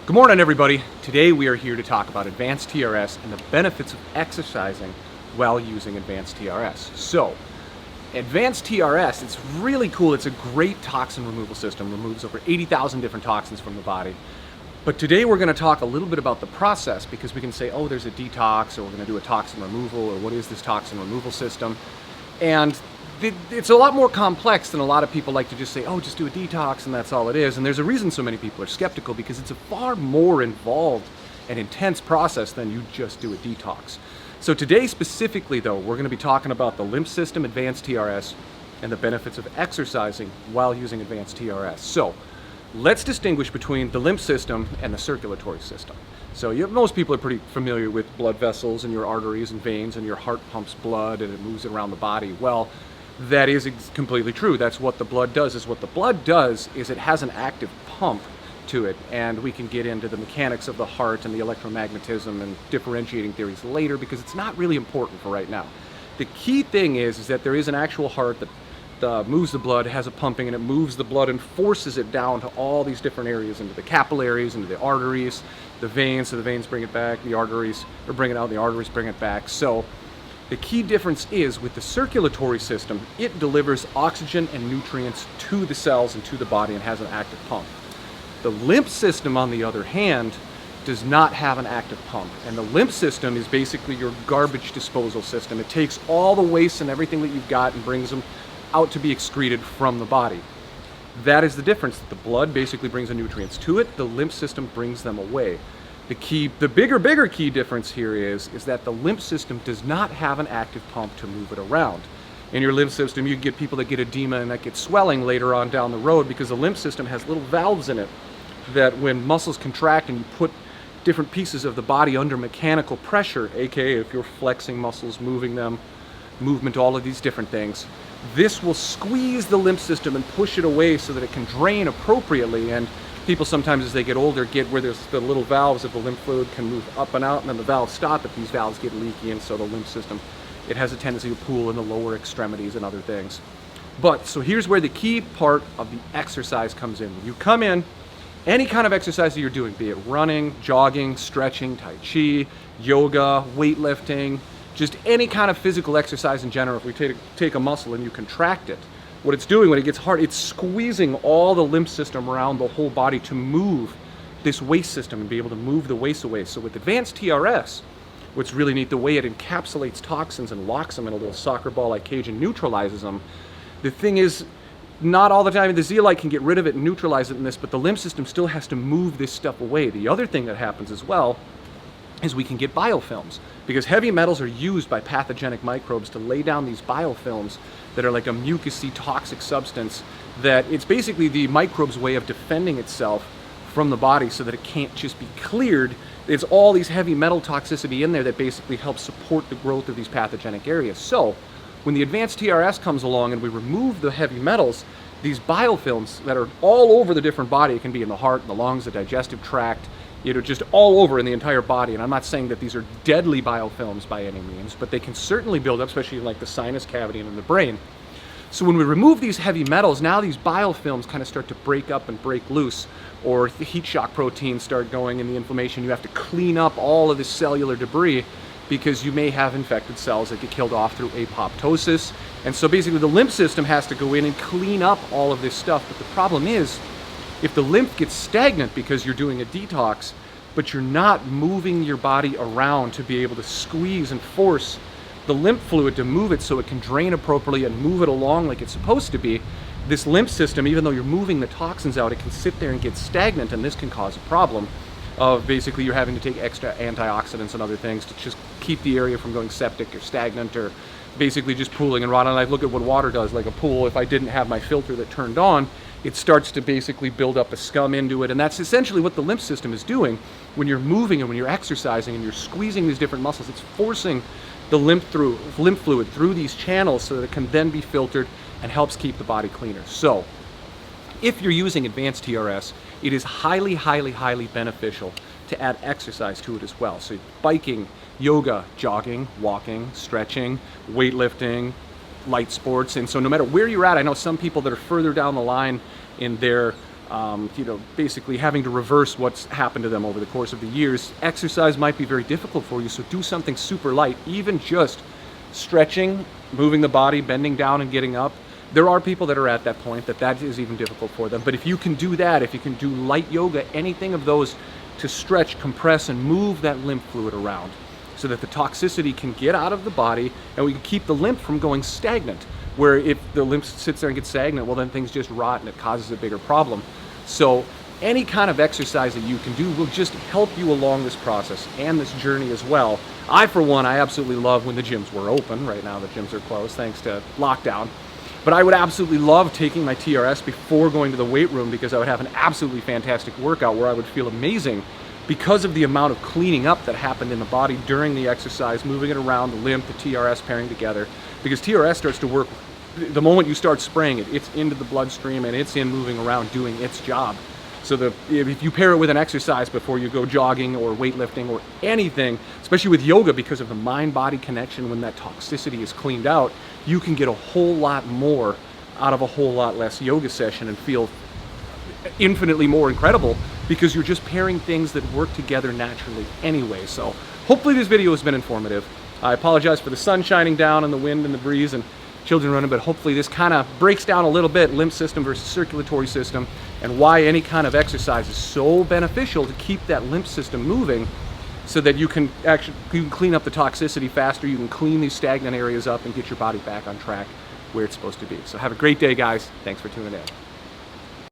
Good morning, everybody. Today we are here to talk about advanced TRS and the benefits of exercising while using advanced TRS. So, advanced TRS, it's really cool. It's a great toxin removal system. Removes over 80,000 different toxins from the body. But today we're going to talk a little bit about the process, because we can say, oh, there's a detox, or we're going to do a toxin removal, or what is this toxin removal system? And it's a lot more complex than a lot of people like to just say, oh, just do a detox and that's all it is. And there's a reason so many people are skeptical, because it's a far more involved and intense process than you just do a detox. So today specifically, though, we're going to be talking about the lymph system, advanced TRS, and the benefits of exercising while using advanced TRS. So let's distinguish between the lymph system and the circulatory system. So most people are pretty familiar with blood vessels and your arteries and veins, and your heart pumps blood and it moves it around the body. Well, that is completely true. That's what the blood does. What the blood does is it has an active pump to it, and we can get into the mechanics of the heart and the electromagnetism and differentiating theories later, because it's not really important for right now. The key thing is that there is an actual heart that moves the blood, has a pumping, and it moves the blood and forces it down to all these different areas, into the capillaries, into the arteries, the veins, so the veins bring it back, the arteries, or bring it out, the arteries bring it back. So the key difference is with the circulatory system, it delivers oxygen and nutrients to the cells and to the body and has an active pump. The lymph system, on the other hand, does not have an active pump. And the lymph system is basically your garbage disposal system. It takes all the waste and everything that you've got and brings them out to be excreted from the body. That is the difference. The blood basically brings the nutrients to it. The lymph system brings them away. The bigger key difference here is that the lymph system does not have an active pump to move it around. In your lymph system, you get people that get edema and that get swelling later on down the road, because the lymph system has little valves in it that when muscles contract and you put different pieces of the body under mechanical pressure, aka if you're flexing muscles, moving them, movement, all of these different things, this will squeeze the lymph system and push it away so that it can drain appropriately. And people sometimes, as they get older, get where there's the little valves of the lymph fluid can move up and out, and then the valves stop, but these valves get leaky, and so the lymph system, it has a tendency to pool in the lower extremities and other things. But, so here's where the key part of the exercise comes in. When you come in, any kind of exercise that you're doing, be it running, jogging, stretching, tai chi, yoga, weightlifting, just any kind of physical exercise in general, if we take a muscle and you contract it, what it's doing when it gets hard, it's squeezing all the lymph system around the whole body to move this waste system and be able to move the waste away. So with advanced TRS, what's really neat, the way it encapsulates toxins and locks them in a little soccer ball-like cage and neutralizes them. The thing is, not all the time, the zeolite can get rid of it and neutralize it in this, but the lymph system still has to move this stuff away. The other thing that happens as well is we can get biofilms, because heavy metals are used by pathogenic microbes to lay down these biofilms that are like a mucousy toxic substance, that it's basically the microbe's way of defending itself from the body so that it can't just be cleared. There's all these heavy metal toxicity in there that basically helps support the growth of these pathogenic areas. So when the advanced TRS comes along and we remove the heavy metals, these biofilms that are all over the different body, it can be in the heart, the lungs, the digestive tract, just all over in the entire body. And I'm not saying that these are deadly biofilms by any means, but they can certainly build up, especially in like the sinus cavity and in the brain. So when we remove these heavy metals, now these biofilms kind of start to break up and break loose, or the heat shock proteins start going in the inflammation. You have to clean up all of this cellular debris, because you may have infected cells that get killed off through apoptosis. And so basically the lymph system has to go in and clean up all of this stuff. But the problem is, if the lymph gets stagnant because you're doing a detox, but you're not moving your body around to be able to squeeze and force the lymph fluid to move it so it can drain appropriately and move it along like it's supposed to be, this lymph system, even though you're moving the toxins out, it can sit there and get stagnant, and this can cause a problem of basically you're having to take extra antioxidants and other things to just keep the area from going septic or stagnant or basically just pooling and rotting. And I look at what water does, like a pool. If I didn't have my filter that turned on, it starts to basically build up a scum into it. And that's essentially what the lymph system is doing when you're moving and when you're exercising and you're squeezing these different muscles. It's forcing the lymph fluid through these channels so that it can then be filtered and helps keep the body cleaner. So if you're using advanced TRS, it is highly, highly, highly beneficial to add exercise to it as well. So biking, yoga, jogging, walking, stretching, weightlifting, light sports. And so no matter where you're at, I know some people that are further down the line in their basically having to reverse what's happened to them over the course of the years. Exercise might be very difficult for you, so do something super light, even just stretching, moving the body, bending down and getting up. There are people that are at that point that is even difficult for them, but if you can do that, if you can do light yoga, anything of those to stretch, compress, and move that lymph fluid around so that the toxicity can get out of the body and we can keep the lymph from going stagnant, where if the lymph sits there and gets stagnant, well then things just rot and it causes a bigger problem. So any kind of exercise that you can do will just help you along this process and this journey as well. I, for one, I absolutely love when the gyms were open. Right now the gyms are closed thanks to lockdown. But I would absolutely love taking my TRS before going to the weight room, because I would have an absolutely fantastic workout where I would feel amazing because of the amount of cleaning up that happened in the body during the exercise, moving it around, the lymph, the TRS pairing together. Because TRS starts to work the moment you start spraying it, it's into the bloodstream and it's in moving around doing its job. So if you pair it with an exercise before you go jogging or weightlifting or anything, especially with yoga, because of the mind-body connection, when that toxicity is cleaned out, you can get a whole lot more out of a whole lot less yoga session and feel infinitely more incredible, because you're just pairing things that work together naturally anyway. So hopefully this video has been informative. I apologize for the sun shining down and the wind and the breeze and children running, but hopefully this kind of breaks down a little bit lymph system versus circulatory system, and why any kind of exercise is so beneficial to keep that lymph system moving, so that you can clean up the toxicity faster, you can clean these stagnant areas up and get your body back on track where it's supposed to be. So have a great day, guys. Thanks for tuning in.